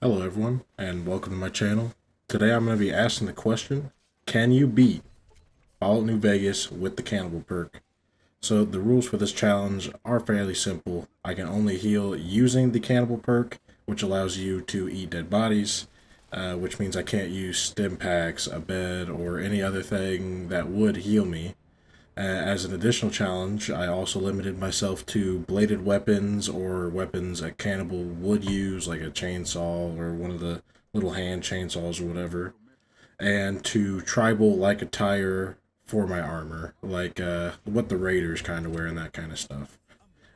Hello everyone, and welcome to my channel. Today I'm going to be asking the question, can you beat Fallout New Vegas with the Cannibal Perk? So the rules for this challenge are fairly simple. I can only heal using the Cannibal Perk, which allows you to eat dead bodies, which means I can't use stim packs, a bed, or any other thing that would heal me. As an additional challenge, I also limited myself to bladed weapons or weapons a cannibal would use, like a chainsaw or one of the little hand chainsaws or whatever, and to tribal like attire for my armor, like what the raiders kind of wear and that kind of stuff.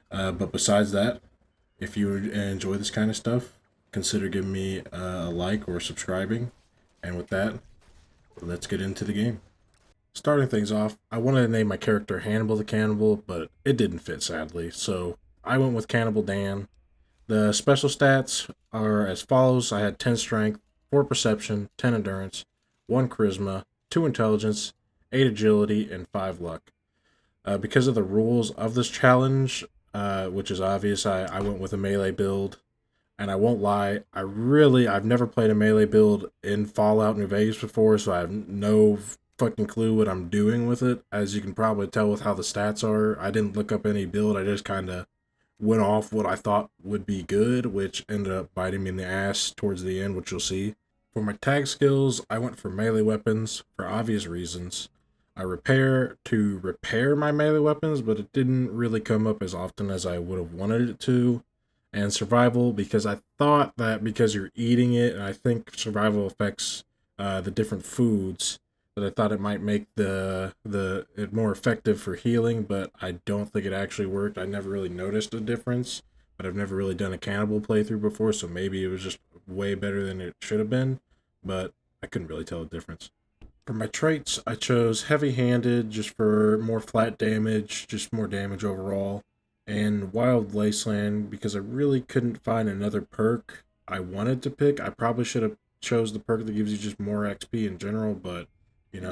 But besides that, if you enjoy this kind of stuff, consider giving me a like or subscribing. And with that, let's get into the game. Starting things off, I wanted to name my character Hannibal the Cannibal, but it didn't fit sadly, so I went with Cannibal Dan. The special stats are as follows. I had 10 strength, 4 perception, 10 endurance, 1 charisma, 2 intelligence, 8 agility, and 5 luck. Because of the rules of this challenge, which is obvious, I went with a melee build. And I won't lie, I've never played a melee build in Fallout New Vegas before, so I have no fucking clue what I'm doing with it. As you can probably tell with how the stats are, I didn't look up any build, I just kind of went off what I thought would be good, which ended up biting me in the ass towards the end, which you'll see. For my tag skills, I went for melee weapons for obvious reasons. I repair to repair my melee weapons, but it didn't really come up as often as I would have wanted it to. And survival, because I thought that because you're eating it, and I think survival affects the different foods, that I thought it might make the it more effective for healing, but I don't think it actually worked. I never really noticed a difference, but I've never really done a cannibal playthrough before, so maybe it was just way better than it should have been, but I couldn't really tell the difference. For my traits, I chose heavy-handed just for more flat damage, just more damage overall, and wild wasteland because I really couldn't find another perk I wanted to pick. I probably should have chose the perk that gives you just more XP in general, but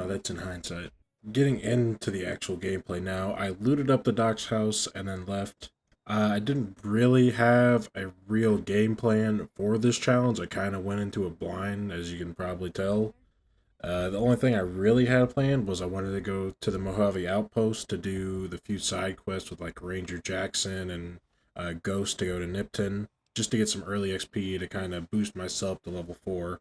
that's in hindsight. Getting into the actual gameplay now, I looted up the doc's house and then left. I didn't really have a real game plan for this challenge. I kind of went into it blind, as you can probably tell. The only thing I really had planned was I wanted to go to the Mojave Outpost to do the few side quests with like Ranger Jackson and Ghost to go to Nipton, just to get some early XP to kind of boost myself to level 4.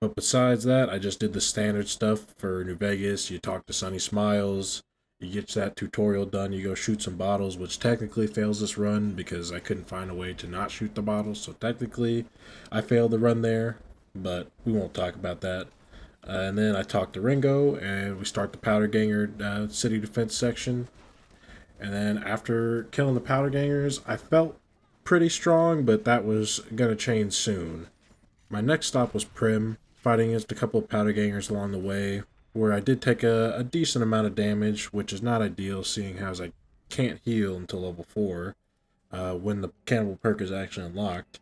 But besides that, I just did the standard stuff for New Vegas. You talk to Sunny Smiles, you get that tutorial done, you go shoot some bottles, which technically fails this run because I couldn't find a way to not shoot the bottles. So technically, I failed the run there, but we won't talk about that. And then I talked to Ringo, and we start the Powder Ganger city defense section. And then after killing the Powder Gangers, I felt pretty strong, but that was going to change soon. My next stop was Prim, fighting against a couple of Powder Gangers along the way, where I did take a decent amount of damage, which is not ideal, seeing as I can't heal until level 4, when the Cannibal Perk is actually unlocked.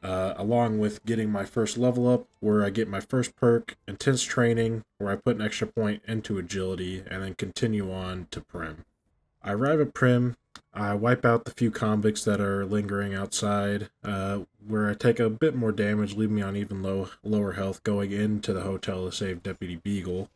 Along with getting my first level up, where I get my first perk, Intense Training, where I put an extra point into Agility, and then continue on to Prim. I arrive at Prim, I wipe out the few convicts that are lingering outside, where I take a bit more damage, leaving me on even lower health going into the hotel to save Deputy Beagle.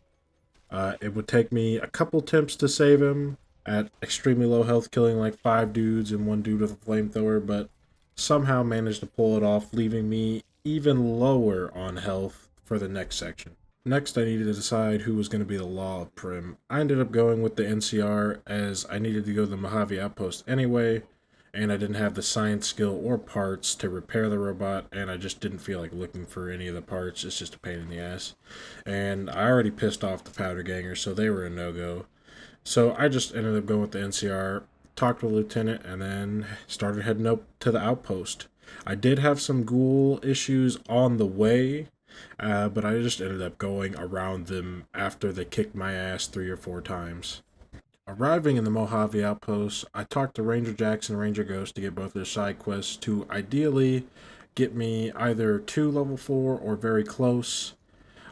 It would take me a couple attempts to save him at extremely low health, killing like 5 dudes and 1 dude with a flamethrower, but somehow managed to pull it off, leaving me even lower on health for the next section. Next, I needed to decide who was going to be the law of Prim. I ended up going with the NCR as I needed to go to the Mojave Outpost anyway, and I didn't have the science skill or parts to repair the robot, and I just didn't feel like looking for any of the parts. It's just a pain in the ass. And I already pissed off the Powder Gangers, so they were a no-go. So I just ended up going with the NCR, talked to the lieutenant, and then started heading up to the outpost. I did have some ghoul issues on the way, but I just ended up going around them after they kicked my ass 3 or 4 times. Arriving in the Mojave Outpost, I talked to Ranger Jackson and Ranger Ghost to get both their side quests to ideally get me either to level 4 or very close.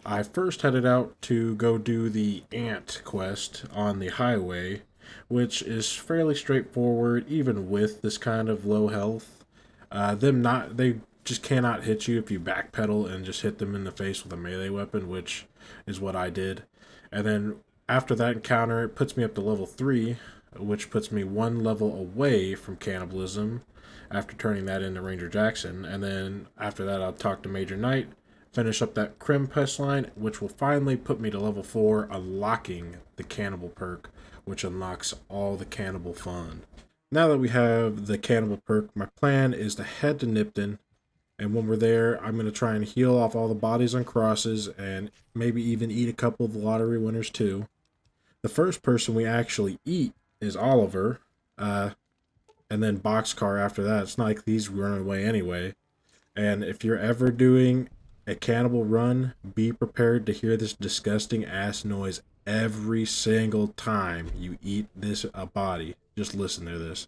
I first headed out to go do the Ant quest on the highway, which is fairly straightforward even with this kind of low health. They just cannot hit you if you backpedal and just hit them in the face with a melee weapon, which is what I did. And then after that encounter, it puts me up to level 3, which puts me one level away from cannibalism after turning that into Ranger Jackson. And then after that, I'll talk to Major Knight, finish up that Prim quest line, which will finally put me to level 4, unlocking the Cannibal Perk, which unlocks all the cannibal fun. Now that we have the Cannibal Perk, my plan is to head to Nipton, and when we're there, I'm going to try and heal off all the bodies on crosses, and maybe even eat a couple of the lottery winners too. The first person we actually eat is Oliver, and then Boxcar after that. It's not like he's running away anyway. And if you're ever doing a cannibal run, be prepared to hear this disgusting ass noise every single time you eat this body. Just listen to this.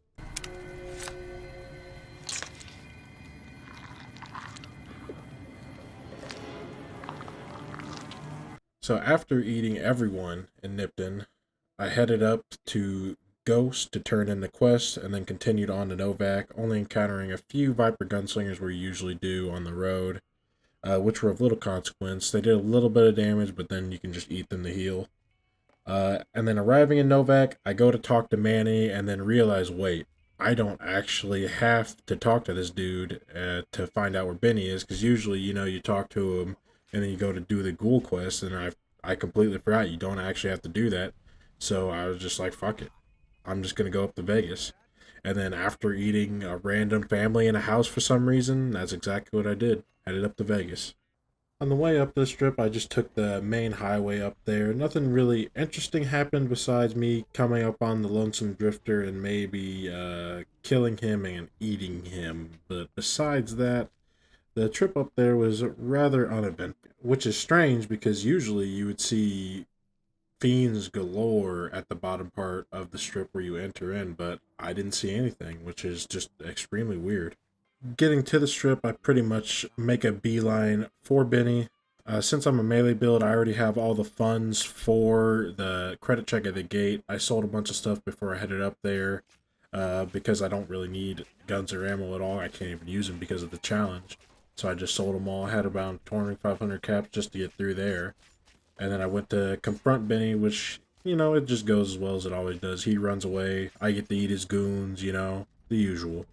So after eating everyone in Nipton, I headed up to Ghost to turn in the quest, and then continued on to Novak, only encountering a few Viper gunslingers we usually do on the road, which were of little consequence. They did a little bit of damage, but then you can just eat them to heal. And then arriving in Novak, I go to talk to Manny, and then realize, wait, I don't actually have to talk to this dude to find out where Benny is, because usually, you talk to him, and then you go to do the ghoul quest, and I completely forgot you don't actually have to do that. So I was just like, fuck it. I'm just going to go up to Vegas. And then after eating a random family in a house for some reason, that's exactly what I did. Headed up to Vegas. On the way up this trip, I just took the main highway up there. Nothing really interesting happened besides me coming up on the Lonesome Drifter and maybe killing him and eating him. But besides that, the trip up there was rather uneventful, which is strange because usually you would see fiends galore at the bottom part of the strip where you enter in, but I didn't see anything, which is just extremely weird. Getting to the strip, I pretty much make a beeline for Benny. Since I'm a melee build, I already have all the funds for the credit check at the gate. I sold a bunch of stuff before I headed up there because I don't really need guns or ammo at all. I can't even use them because of the challenge. So I just sold them all. I had about 2,500 caps just to get through there. And then I went to confront Benny, which, it just goes as well as it always does. He runs away. I get to eat his goons, the usual.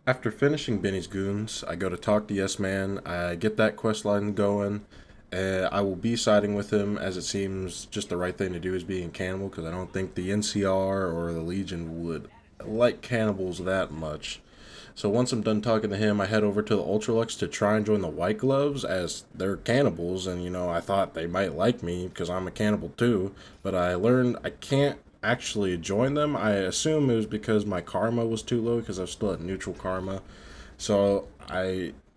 After finishing Benny's goons, I go to talk to Yes Man. I get that quest line going. I will be siding with him, as it seems just the right thing to do is being cannibal, because I don't think the NCR or the Legion would like cannibals that much. So once I'm done talking to him, I head over to the Ultralux to try and join the White Gloves, as they're cannibals, and I thought they might like me because I'm a cannibal too, but I learned I can't actually join them. I assume it was because my karma was too low, because I'm still at neutral karma.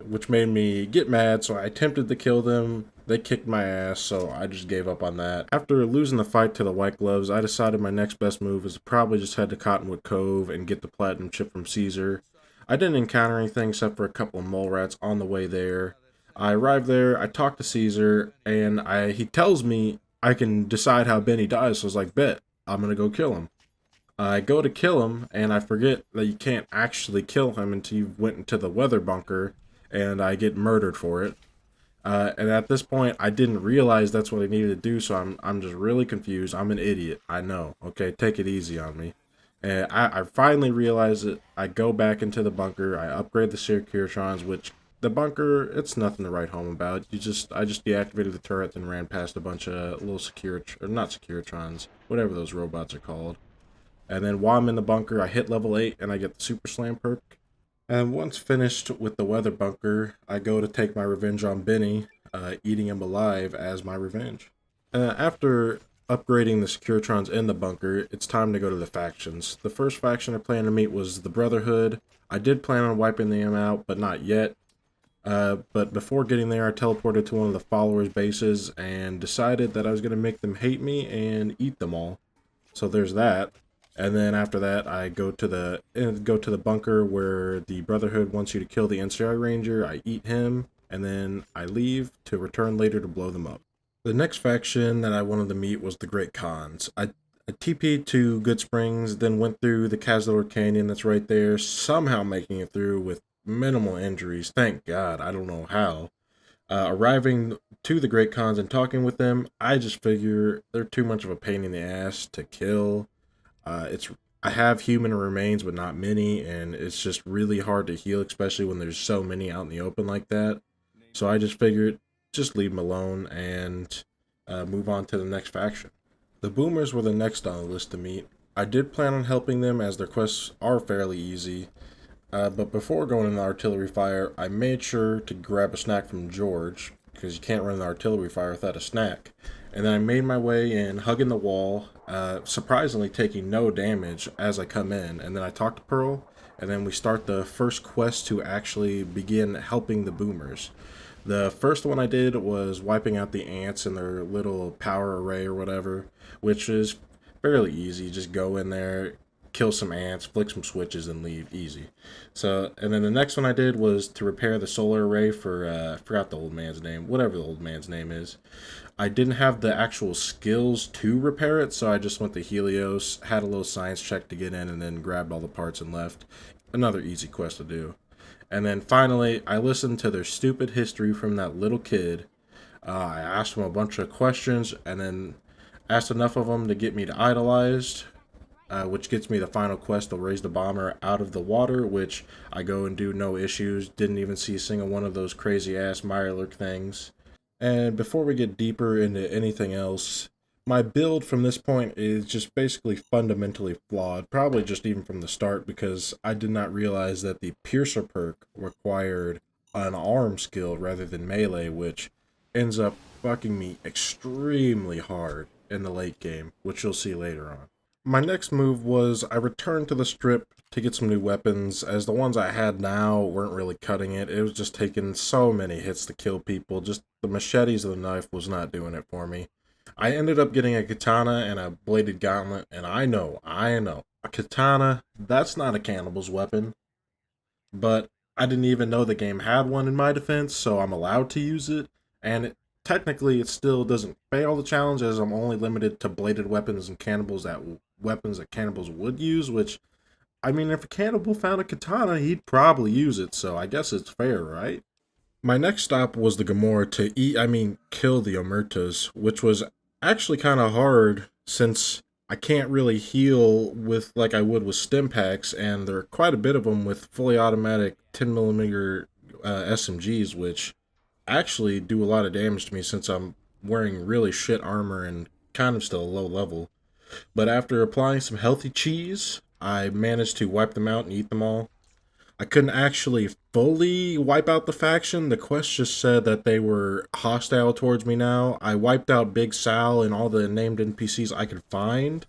Which made me get mad, so I attempted to kill them. They kicked my ass, so I just gave up on that. After losing the fight to the White Gloves, I decided my next best move is to probably just head to Cottonwood Cove and get the platinum chip from Caesar. I didn't encounter anything except for a couple of mole rats on the way there. I arrived there, I talked to Caesar, and he tells me I can decide how Benny dies, so I was like, bet, I'm gonna go kill him. I go to kill him, and I forget that you can't actually kill him until you went into the weather bunker, and I get murdered for it. And at this point, I didn't realize that's what I needed to do, so I'm just really confused. I'm an idiot. I know. Okay, take it easy on me. And I finally realized it. I go back into the bunker. I upgrade the Securitrons, which the bunker, it's nothing to write home about. I just deactivated the turret and ran past a bunch of little not Securitrons, whatever those robots are called. And then while I'm in the bunker, I hit level 8 and I get the Super Slam perk. And once finished with the weather bunker, I go to take my revenge on Benny, eating him alive as my revenge. After upgrading the Securitrons in the bunker, it's time to go to the factions. The first faction I planned to meet was the Brotherhood. I did plan on wiping them out, but not yet. But before getting there, I teleported to one of the followers' bases and decided that I was going to make them hate me and eat them all. So there's that. And then after that, I go to the bunker where the Brotherhood wants you to kill the NCR Ranger. I eat him, and then I leave to return later to blow them up. The next faction that I wanted to meet was the Great Khans. I TP'd to Good Springs, then went through the Cazador Canyon that's right there, somehow making it through with minimal injuries. Thank God. I don't know how. Arriving to the Great Khans and talking with them, I just figure they're too much of a pain in the ass to kill. It's I have human remains, but not many, and it's just really hard to heal, especially when there's so many out in the open like that. So I just figured just leave them alone and move on to the next faction. The Boomers were the next on the list to meet. I did plan on helping them as their quests are fairly easy, but before going into artillery fire, I made sure to grab a snack from George, because you can't run an artillery fire without a snack. And then I made my way in, hugging the wall, surprisingly taking no damage as I come in. And then I talk to Pearl, and then we start the first quest to actually begin helping the Boomers. The first one I did was wiping out the ants and their little power array or whatever, which is fairly easy. Just go in there, kill some ants, flick some switches, and leave. Easy. So, and then the next one I did was to repair the solar array for, I forgot the old man's name, whatever the old man's name is. I didn't have the actual skills to repair it, so I just went to Helios, had a little science check to get in, and then grabbed all the parts and left. Another easy quest to do. And then finally, I listened to their stupid history from that little kid. I asked him a bunch of questions, and then asked enough of them to get me to idolized, which gets me the final quest to raise the bomber out of the water, which I go and do no issues. Didn't even see a single one of those crazy ass Mirelurk things. And before we get deeper into anything else, my build from this point is just basically fundamentally flawed, probably just even from the start, because I did not realize that the Piercer perk required an arm skill rather than melee, which ends up fucking me extremely hard in the late game, which you'll see later on. My next move was I returned to the strip to get some new weapons, as the ones I had now weren't really cutting it. It was just taking so many hits to kill people. Just the machetes of the knife was not doing it for me. I ended up getting a katana and a bladed gauntlet, and I know, a katana, that's not a cannibal's weapon, but I didn't even know the game had one in my defense, so I'm allowed to use it, and technically it still doesn't fail the challenge, as I'm only limited to bladed weapons and weapons that cannibals would use, which, I mean, if a cannibal found a katana, he'd probably use it, so I guess it's fair, right? My next stop was the Gamora to kill the Omertas, which was actually kind of hard since I can't really heal with like I would with stim packs, and there are quite a bit of them with fully automatic 10mm SMGs, which actually do a lot of damage to me since I'm wearing really shit armor and kind of still a low level. But after applying some healthy cheese, I managed to wipe them out and eat them all. I couldn't actually fully wipe out the faction. The quest just said that they were hostile towards me now. I wiped out Big Sal and all the named NPCs I could find.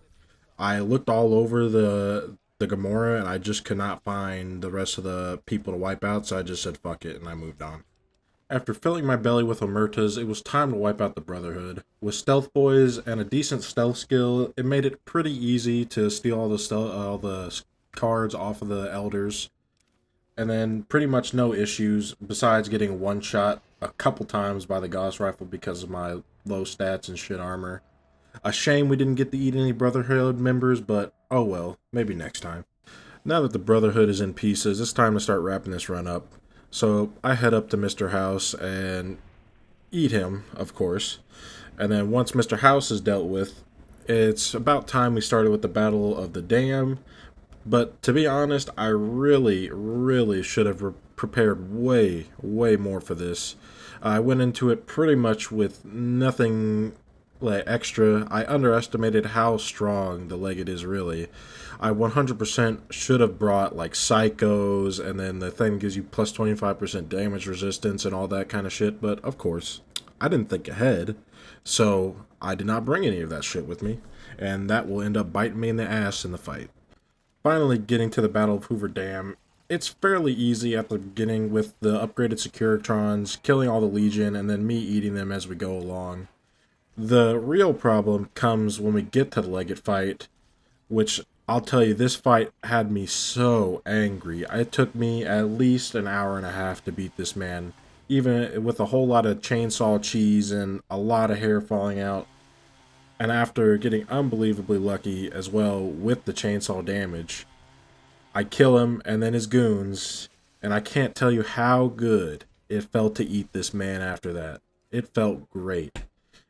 I looked all over the Gamora, and I just could not find the rest of the people to wipe out, so I just said fuck it and I moved on. After filling my belly with Omertas, it was time to wipe out the Brotherhood. With stealth boys and a decent stealth skill, it made it pretty easy to steal all the cards off of the elders. And then pretty much no issues besides getting one shot a couple times by the Gauss rifle because of my low stats and shit armor. A shame we didn't get to eat any Brotherhood members, but oh well, maybe next time. Now that the Brotherhood is in pieces, it's time to start wrapping this run up. So I head up to Mr. House and eat him, of course. And then once Mr. House is dealt with, it's about time we started with the Battle of the Dam. But to be honest, I really should have prepared way more for this. I went into it pretty much with nothing like extra. I underestimated how strong the Legate is really. I 100% should have brought like psychos, and then the thing gives you plus 25% damage resistance and all that kind of shit, but of course, I didn't think ahead. So I did not bring any of that shit with me, and that will end up biting me in the ass in the fight. Finally getting to the Battle of Hoover Dam, it's fairly easy at the beginning with the upgraded Securitrons, killing all the Legion, and then me eating them as we go along. The real problem comes when we get to the Legate fight, which I'll tell you, this fight had me so angry. It took me at least an hour and a half to beat this man, even with a whole lot of chainsaw cheese and a lot of hair falling out. And after getting unbelievably lucky as well with the chainsaw damage, I kill him, and then his goons And I can't tell you how good it felt to eat this man after that. It felt great.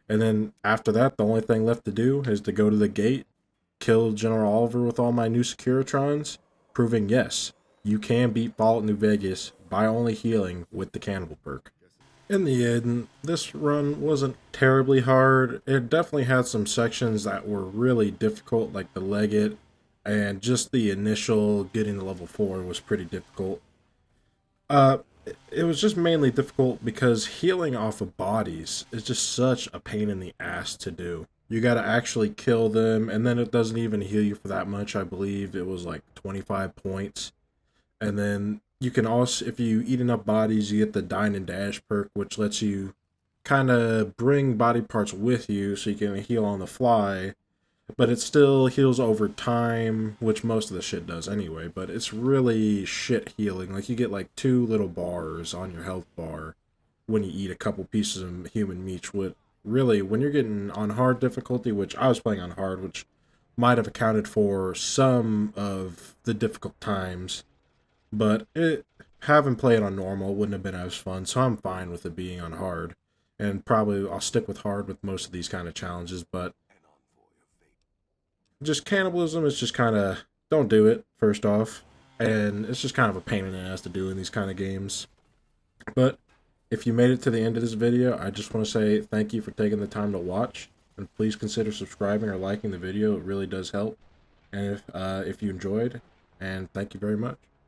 And then after that, the only thing left to do is to go to the gate, kill General Oliver with all my new Securitrons, proving yes, you can beat Fallout New Vegas by only healing with the Cannibal Perk. In the end, this run wasn't terribly hard. It definitely had some sections that were really difficult, like the Legate, and just the initial getting to level 4 was pretty difficult. It was just mainly difficult because healing off of bodies is just such a pain in the ass to do. You gotta actually kill them, and then it doesn't even heal you for that much. I believe it was like 25 points. And then you can also, if you eat enough bodies, you get the Dine and Dash perk, which lets you kind of bring body parts with you so you can heal on the fly. But it still heals over time, which most of the shit does anyway. But it's really shit healing. Like, you get like 2 little bars on your health bar when you eat a couple pieces of human meat. With really, when you're getting on hard difficulty, which I was playing on hard, which might have accounted for some of the difficult times, but having played on normal wouldn't have been as fun, so I'm fine with it being on hard. And probably I'll stick with hard with most of these kind of challenges, but just cannibalism is just kind of, don't do it, first off. And it's just kind of a pain in the ass to do in these kind of games. But if you made it to the end of this video, I just want to say thank you for taking the time to watch. And please consider subscribing or liking the video. It really does help. And if you enjoyed, and thank you very much.